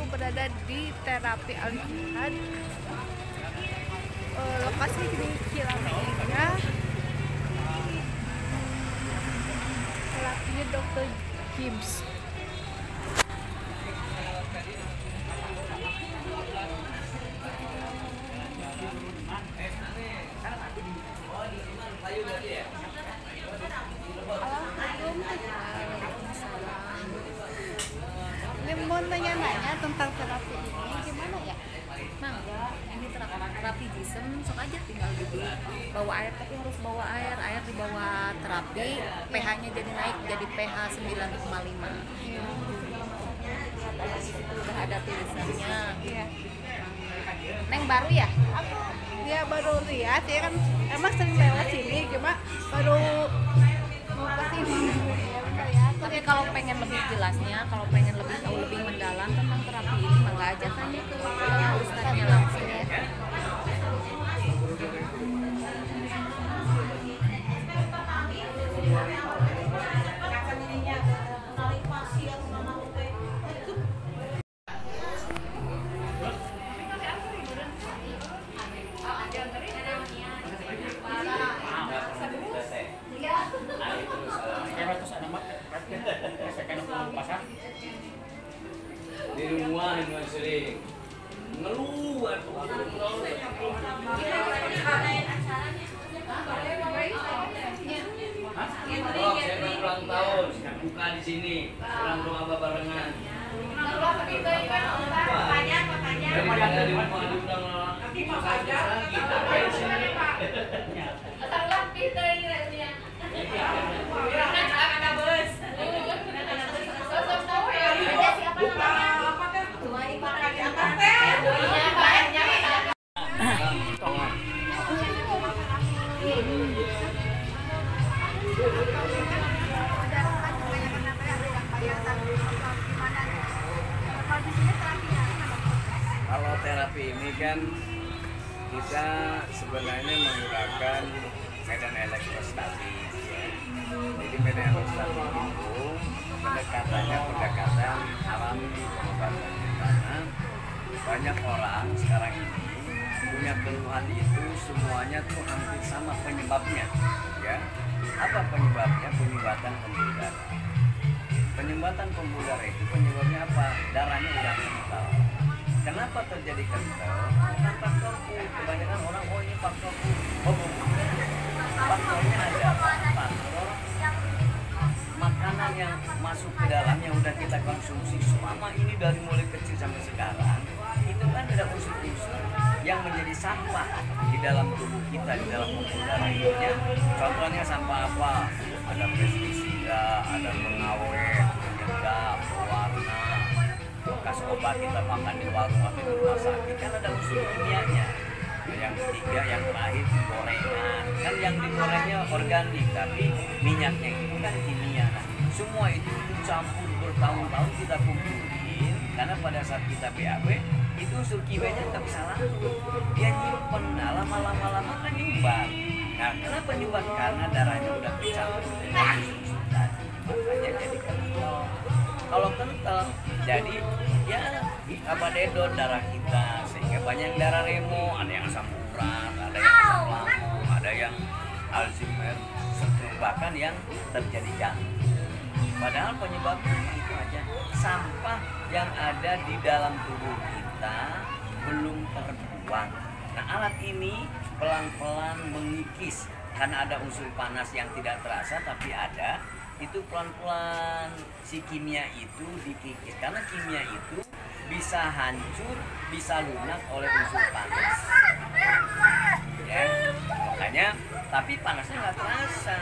aku berada di terapi Al-Jihad. Lokasi di Cilamaya. Terapinya Dr. Gibbs. Ini mau nanya-nanya tentang terapi ini gimana ya? Mangga, ini terapi jisem, sok aja tinggal duduk bawa air, tapi harus bawa air dibawa terapi, pH-nya jadi naik jadi pH 9,5. Itu udah ada tulisannya. Iya. Neng baru ya? Aku ya baru lihat ya kan, emang sering lewat sini cuma baru mau kesini ya bentar ya. Tapi kalau pengen lebih jelasnya, kalau pengen lebih tahu lebih mendalam tentang terapi ini, mangga aja tanya ke ustadznya langsung ya. Di rumah yang sering ngeluh saya ulang tahun buka di sini ulang doa apa barengan dari rumah diundang Kalau terapi ini kan kita sebenarnya menggunakan medan elektrostatik. Jadi medan elektrostatik itu pendekatan alami pengobatannya, karena banyak orang sekarang ini punya keluhan itu semuanya tuh hampir sama penyebabnya, ya. Apa penyebabnya? Penyumbatan pembuluh darah. Penyumbatan pembuluh darah itu penyebabnya apa? Darahnya udah kental. Kenapa terjadi kental? Bukan faktor food. Kebanyakan orang ini faktor food. Faktornya ada faktor makanan yang masuk ke dalam yang udah kita konsumsi selama ini dari mulai kecil sampai sekarang. Itu kan ada unsur-unsur yang menjadi sampah di dalam tubuh kita, di dalam pembuluh darah itu. Contohnya sampah apa? Ada pestisida, ada pengawet, penyedap, pewarna, bekas obat kita makan di warung atau di rumah sakit, kan ada unsur kimianya. Yang ketiga, yang terakhir, gorengan. Kan yang digorengnya organik, tapi minyaknya itu kan kimia. Nah, semua itu campur bertahun-tahun kita kumpulin, karena pada saat kita BAB itu unsur kimianya nggak bisa larut, dia nyimpen. Nah, lama-lama kan nyumbat. Nah, kenapa nyumbat? Karena darahnya udah kecampur dengan unsur tadi, makanya jadi kental. Kalau kental jadi ya apa dedot darah kita, sehingga banyak yang darah remo, ada yang asam urat, ada yang asam lambung, ada yang Alzheimer, bahkan yang terjadi jantung. Padahal penyebabnya itu aja, sampah yang ada di dalam tubuh kita belum terbuang. Nah, alat ini pelan-pelan mengikis, karena ada unsur panas yang tidak terasa tapi ada. Itu pelan-pelan si kimia itu dikikis, karena kimia itu bisa hancur, bisa lunak oleh unsur panas, ya. Makanya, tapi panasnya nggak terasa.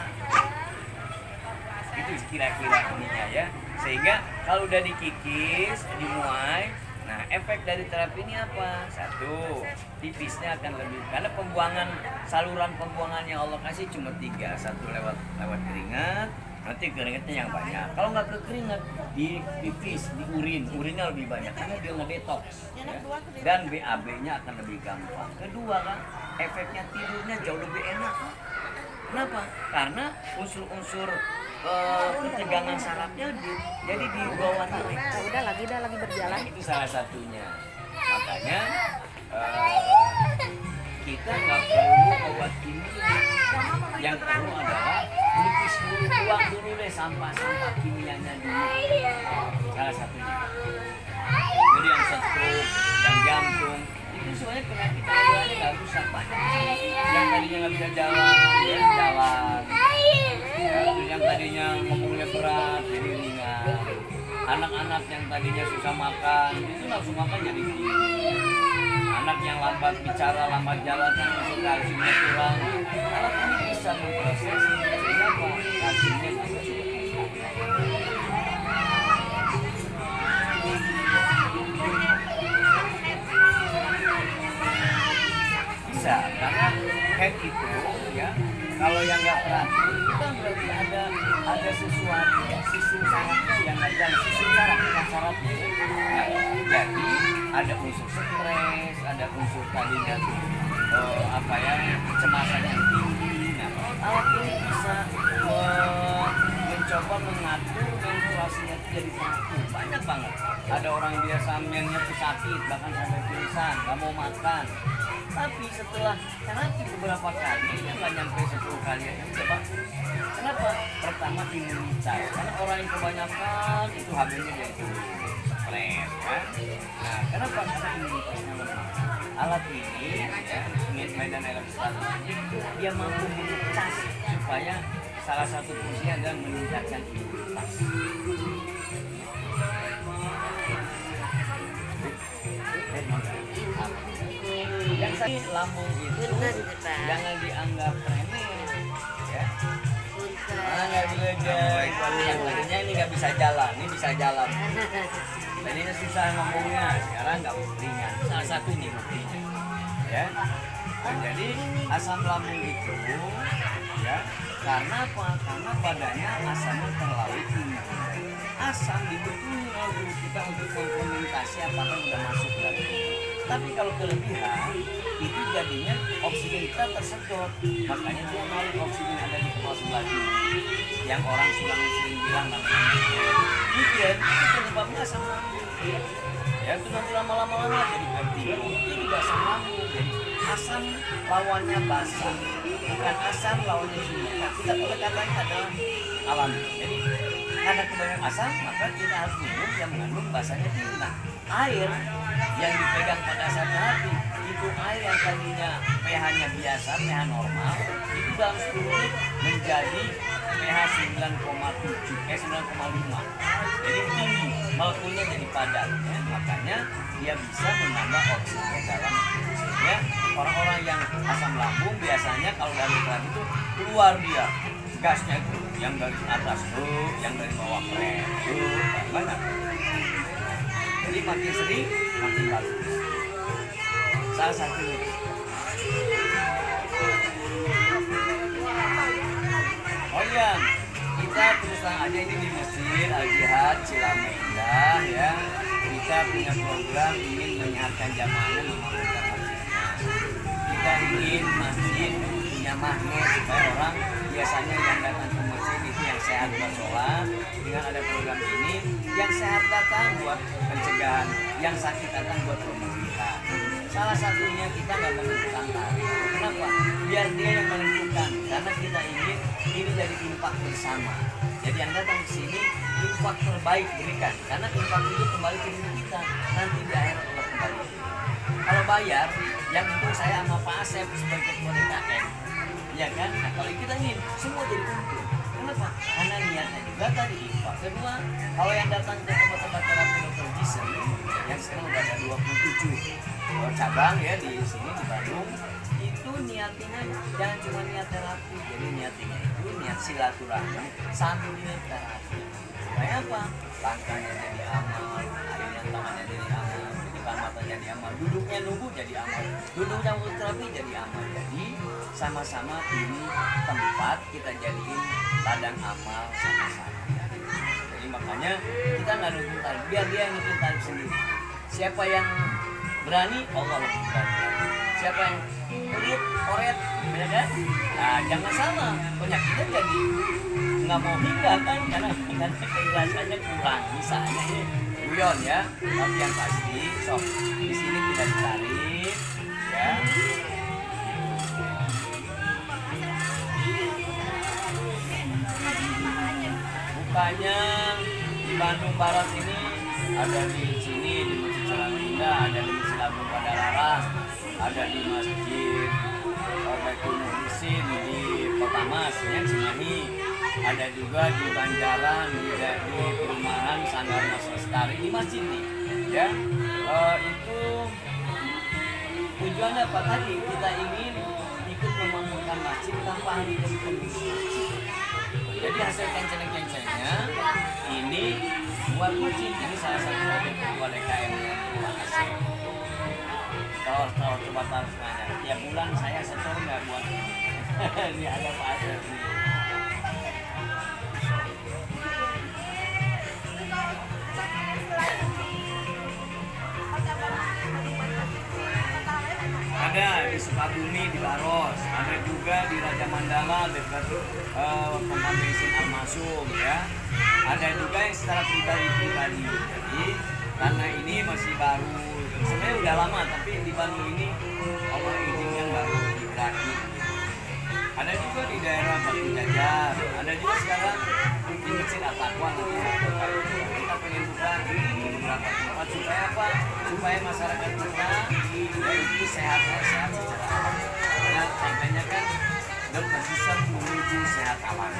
Itu kira-kira ininya ya. Sehingga kalau udah dikikis, dimuai, nah efek dari terapi ini apa? Satu, tipisnya akan lebih, karena saluran pembuangan yang Allah kasih cuma 3. Satu lewat keringat, nanti keringatnya yang banyak. Kalau nggak ke keringat, di pipis, di urinnya lebih banyak karena dia ngedetox, ya. Dan BAB-nya akan lebih gampang. Kedua kan, efeknya tidurnya jauh lebih enak. Kenapa? Karena unsur-unsur ketegangan sarafnya jadi di bawah naik. Udah lagi berjalan. Itu salah satunya. Makanya kita nggak perlu obat kimia. Yang perlu adalah lukis dulu, buang dulu deh sampah-sampah kimianya dulu. Salah satunya. Jadi yang stroke, yang jantung, itu sebenarnya penyakit awalnya nggak rusak banyak. Yang tadinya nggak bisa jalan, ya jalan. Yang tadinya ngomongnya berat, jadi ringan. Anak-anak yang tadinya susah makan, itu nafsu makan jadi tinggi. Anak yang lambat bicara, lambat jalan, kan masuk kalsiumnya kurang. Alat ini bisa memproses sehingga apa? Kalsiumnya masuk. Bisa, karena head itu ya, kalau yang nggak teratur itu kan berarti ada sesuatu ya, sistem sarafnya yang ada sistem saraf bukan sarafnya ya. Jadi ada unsur stres, ada unsur tadinya tuh apa ya, kecemasan yang tinggi. Nah, alat ini bisa mencoba mengatur menstruasinya itu jadi teratur. Banyak banget. Ada orang biasa mennya tuh sakit, bahkan sampai pingsan, nggak mau makan. Tapi setelah terapi beberapa kali, yang nggak nyampe 10 kali aja coba. Kenapa? Pertama imunitas, karena orang yang kebanyakan itu HB-nya jadi turun, stres kan. Nah, kenapa? Karena imunitasnya lemah. Alat ini, ya, medan elektrostatik, dia mampu mengecas supaya salah satu fungsinya adalah meningkatkan imunitas. Yang tadi lambung itu jangan dianggap remeh, ya. Nggak belajar. Yang tadinya ini nggak bisa jalan, ini bisa jalan. Tadinya susah ngomongnya, sekarang nggak ringan. Salah satu ini buktinya, ya. Nah, jadi asam lambung itu, ya, karena apa? Karena badannya asamnya terlalu tinggi. Asam dibutuhkan oleh kita untuk mengfermentasi apakah sudah masuk dalam tubuh. Tapi kalau kelebihan itu jadinya oksigen kita tersedot, makanya dia narik oksigen ada di kepala sebelah kiri. Yang orang sering bilang namanya mikir, itu penyebabnya asam lambung. Ya itu nanti lama-lama jadi vertigo, itu juga asam lambung. Jadi asam lawannya basa, bukan asam lawannya sunyi. Kita pendekatannya adalah alami. Jadi karena kebanyakan asam, maka kita harus minum yang mengandung basanya tinggi. Nah, air yang dipegang pada saat terapi itu air yang tadinya pH-nya biasa, pH normal, itu dalam 10 menit menjadi pH 9,5. Jadi tinggi, molekulnya jadi padat, ya. Makanya dia bisa menambah oksigen dalam tubuh. Sehingga orang-orang yang asam lambung biasanya kalau dari terapi itu keluar dia gasnya itu yang dari atas yang dari bawah banyak. Jadi makin sering makin bagus. Salah satu. Oh iya, kita terus terang aja ini di Mesir, Al-Jihad, Cilamenda, ya. Kita punya program ingin menyehatkan jamaahnya, memampukan masjidnya. Kita ingin masjid punya magnet supaya orang biasanya yang datang ke masjid itu yang sehat buat sholat. Dengan ada program ini, yang sehat datang buat pencegahan, yang sakit datang buat pemulihan. Salah satunya kita nggak menentukan tarif. Kenapa? Biar dia yang menentukan. Karena kita ingin ini jadi infak bersama. Jadi yang datang ke sini infak terbaik berikan. Karena infak itu kembali ke diri kita. Nanti di akhirat Allah kembali. Kalau bayar, yang untung saya sama Pak Asep sebagai ketua DKM. Ya kan? Nah kalau kita ingin semua jadi untung. Kenapa? Karena niatnya juga tadi infak. Kedua, kalau yang datang ke tempat-tempat terapi Dr. Jason yang sekarang udah ada 27 cabang ya di sini di Bandung, itu niatnya jangan cuma niat terapi, jadi niatnya itu niat silaturahmi sambil niat terapi. Supaya apa? Langkahnya jadi amal, akhirnya tangannya jadi amal, depan mata jadi amal, duduknya nunggu jadi amal, duduknya untuk terapi jadi amal. Jadi sama-sama ini tempat kita jadiin ladang amal sama-sama. Jadi makanya kita nggak nutupin tarif, biar dia yang nutupin tarif sendiri. Siapa yang berani, Allah lebih berani. Siapa yang sakit, koret, ya kan? Nah, jangan sama, penyakitnya jadi nggak mau hingga kan, karena keikhlasannya kurang. Misalnya ini guyon ya, tapi yang pasti, sok di sini kita ditarik, ya. Bukanya di Bandung Barat ini ada di sini di Masjid Salamina, ada di Masjid Agung Padalarang, ada di Masjid Baitul Muhsin di Kota Mas, ya, Cimahi, ada juga di Banjaran, di perumahan Sanggar Mas Lestari di masjid nih, ya. Itu tujuannya apa tadi? Kita ingin ikut membangunkan masjid tanpa harus masjid. Jadi hasil kenceng-kencengnya ini buat masjid, ini salah satu dari ketua DKM yang Pak Asep. Kalau coba tahu semuanya, tiap bulan saya setor nggak buat ini ada Pak Asep nih. Ada di Sukabumi di Baros, ada juga di Raja Mandala dekat pom bensin Al-Masum, ya. Ada juga yang secara pribadi. Jadi karena ini masih baru, sebenarnya udah lama tapi di Bandung ini Allah izinkan baru digerakkan. Ada juga di daerah Batu Jajar, ada juga sekarang di Masjid At-Taqwa nanti kita pengen buka di beberapa tempat supaya apa? Supaya masyarakat kita itu sehat secara alam. Karena contohnya kan dokter sistem menuju sehat alam.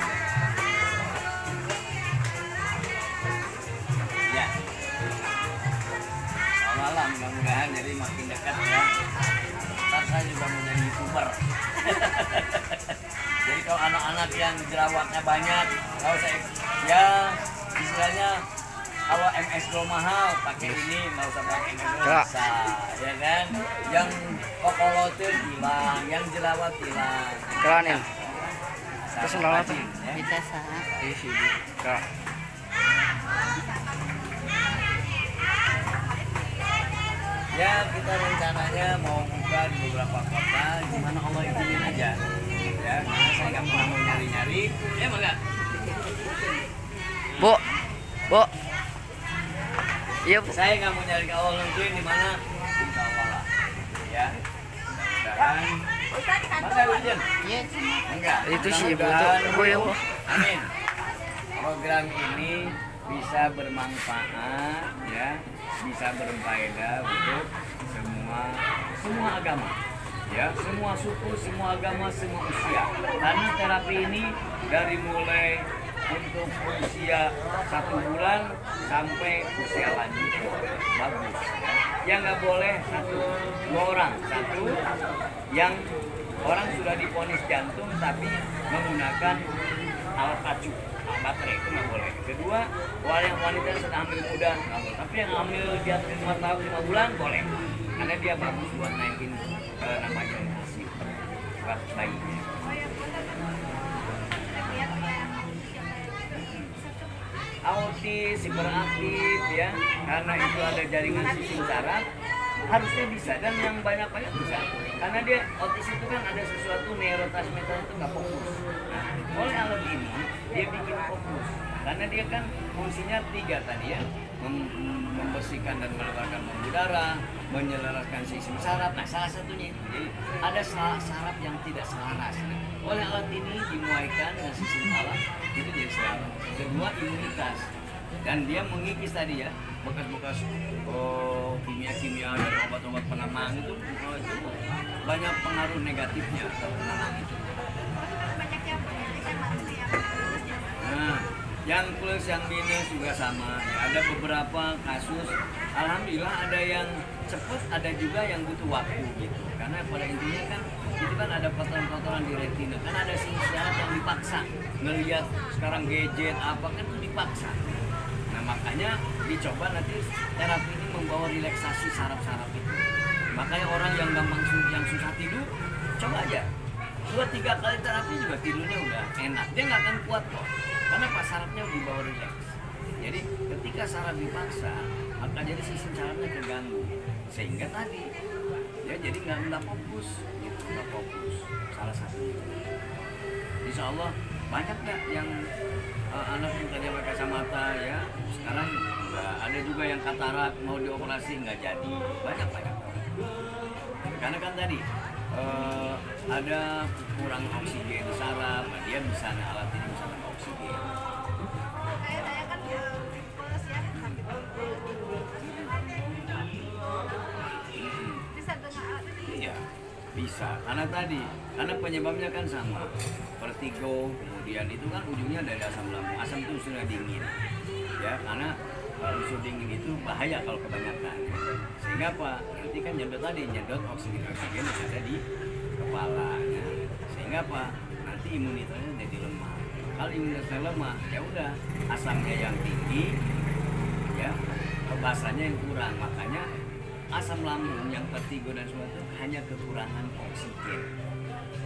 Ya, malam mudah-mudahan jadi makin dekat ya. Ntar saya juga mau jadi YouTuber. Jadi kalau anak-anak yang jerawatnya banyak, kalau saya ya istilahnya kalau MS Glow mahal pakai ini, nggak usah pakai MS Glow bisa, ya kan? Yang kokolotir hilang, yang jerawat hilang. Keren ya. Terus nolak tuh. Kita saat Di sini. Kak. Ya kita rencananya mau buka di beberapa kota, gimana Allah izinin aja. Ya, karena saya nggak pernah mau nyari-nyari. Ya enggak? Bu. Bu. Iya, Bu. Saya nggak mau nyari ke Allah nentuin di mana. Insya Allah lah. Ya. Dan mana Wijen? ya cuma Enggak. Itu sih, Bu. Mudah-mudahan- Bu ya, Bu. Amin. Program ini bisa bermanfaat, ya, bisa berfaedah untuk semua agama, ya, semua suku, semua agama, semua usia. Karena terapi ini dari mulai untuk usia 1 bulan sampai usia lanjut bagus. Ya. Yang nggak boleh 2 orang, satu yang orang sudah divonis jantung tapi menggunakan alat pacu. Baterai itu nggak boleh. Kedua, yang wanita yang sedang hamil muda nggak boleh. Tapi yang hamil di atas 5 tahun 5 bulan boleh. Karena dia bagus buat naikin namanya ASI buat bayinya. Autis, hiperaktif, ya, karena itu ada jaringan sistem saraf harusnya bisa, dan yang banyak bisa. Karena dia autis itu kan ada sesuatu neurotransmitter itu nggak fokus. Nah, oleh alat ini dia bikin fokus. Karena dia kan fungsinya 3 tadi ya, membersihkan dan melebarkan pembuluh darah, menyelaraskan sistem saraf. Nah, salah satunya itu. Jadi ada saraf yang tidak selaras. Oleh alat ini dimuaikan dengan sistem saraf itu jadi selaras. Kedua, imunitas. Dan dia mengikis tadi ya, bekas-bekas kimia-kimia dari obat-obat penenang itu banyak pengaruh negatifnya atau penenang itu. Nah, yang plus yang minus juga sama. Ya, ada beberapa kasus, alhamdulillah ada yang cepat, ada juga yang butuh waktu gitu. Karena pada intinya kan itu kan ada kotoran-kotoran di retina, kan ada saraf yang dipaksa ngelihat sekarang gadget apa kan itu dipaksa. Nah makanya dicoba nanti terapi ini membawa relaksasi saraf-saraf itu. Makanya orang yang gampang yang susah tidur, coba aja 2-3 kali terapi juga tidurnya udah enak. Dia nggak akan kuat kok, karena pas sarafnya dibawa rileks. Jadi ketika saraf dipaksa, maka jadi sistem sarafnya terganggu. Sehingga tadi ya jadi nggak fokus gitu, nggak fokus salah satunya. Insya Allah banyak nggak yang anak yang tadi pakai kacamata ya sekarang nggak ada, juga yang katarak mau dioperasi nggak jadi, banyak karena kan tadi ada kurang oksigen di saraf, nah dia bisa alat ini bisa nambah oksigen. Kayak saya kan plus ya sakit bisa dengan alat ini. Iya, bisa. Karena penyebabnya kan sama. Vertigo, kemudian itu kan ujungnya dari asam lambung. Asam itu sudah dingin. Ya, karena unsur dingin itu bahaya kalau kebanyakan. Sehingga apa? Nanti kan nyedot oksigen yang ada di kepala. Ya. Sehingga apa? Nanti imunitasnya jadi lemah. Kalau imunitasnya lemah, ya udah asamnya yang tinggi, ya, basahnya yang kurang. Makanya asam lambung yang vertigo dan sebagainya hanya kekurangan oksigen.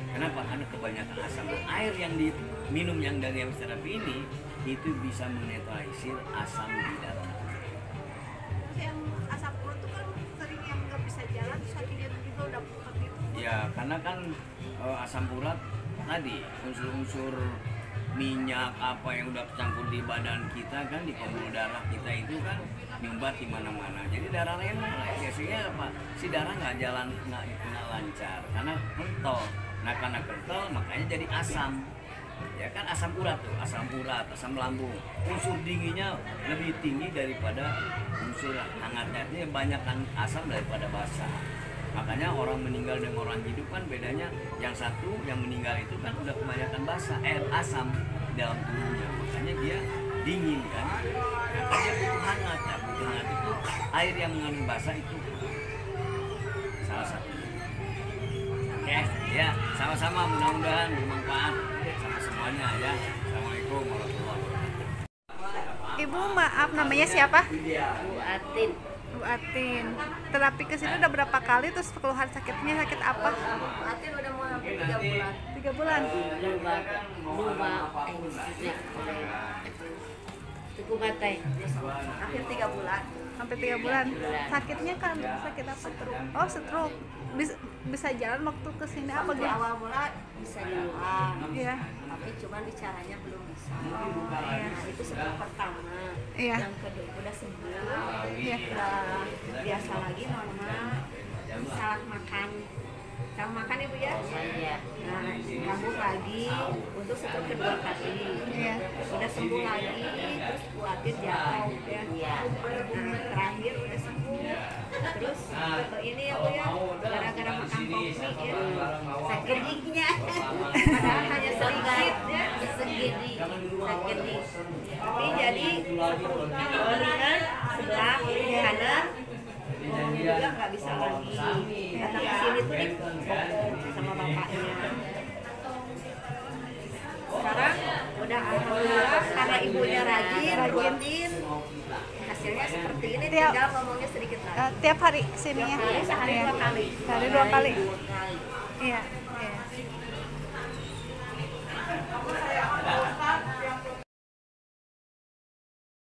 Kenapa? Karena kebanyakan asam. Air yang diminum yang dari terapi ini itu bisa menetralisir asam di dalam tubuh. Yang asam urat itu kan sering yang nggak bisa jalan, sakitnya juga udah pucat itu. Ya, karena kan asam urat tadi unsur-unsur minyak apa yang udah tercampur di badan kita kan, di pembuluh darah kita itu kan nyumbat di mana-mana. Jadi darahnya biasanya apa? Si darah nggak jalan, nggak lancar karena kental. Nah karena kental makanya jadi asam. Ya kan asam urat tuh, asam lambung. Unsur dinginnya lebih tinggi daripada unsur hangatnya. Ini banyakkan asam daripada basa. Makanya orang meninggal dengan orang hidup kan bedanya, yang satu yang meninggal itu kan udah kebanyakan asam di dalam tubuhnya, makanya dia dingin kan. Nah, dia butuh hangat, nah, butuh hangat itu air yang mengandung basa itu salah satunya. Oke, ya sama-sama mudah-mudahan bermanfaat sama semuanya ya. Assalamualaikum warahmatullahi wabarakatuh. Ibu maaf namanya siapa? Bu Atin. Bu Atin. Terapi ke sini udah berapa kali, terus keluhan sakitnya sakit apa? Bu Atin udah mau hampir 3 bulan. 3 bulan. Cukup batai. Hampir 3 bulan. Hampir 3 bulan. Sakitnya kan sakit apa? Oh, stroke. Bisa jalan waktu ke sini apa Waktu gitu? awal mula bisa jalan. Iya. Tapi cuman bicaranya belum bisa. Nah, itu stroke pertama. Iya. Yang kedua udah sembuh. Iya. Udah biasa lagi normal. Salah makan. Salah makan ibu ya? Iya. Nah, kambuh lagi untuk stroke kedua kali. Iya. Udah sembuh lagi, terus buatin jatuh ya. Iya. Nah, terakhir udah sembuh. Terus ini ya bu ya, gara-gara makan kopi ya, sakit giginya. Padahal hanya sedikit ya, segini. Tapi jadi lihat sebelah kanan juga nggak bisa lagi. Datang ke sini tuh dipukul sama bapaknya. Sekarang udah alhamdulillah karena ibunya rajin, hasilnya seperti ini. Tinggal ngomongnya sedikit lagi. Tiap hari kesini ya? Sehari 2 kali. Sehari 2 kali. Iya. Iya.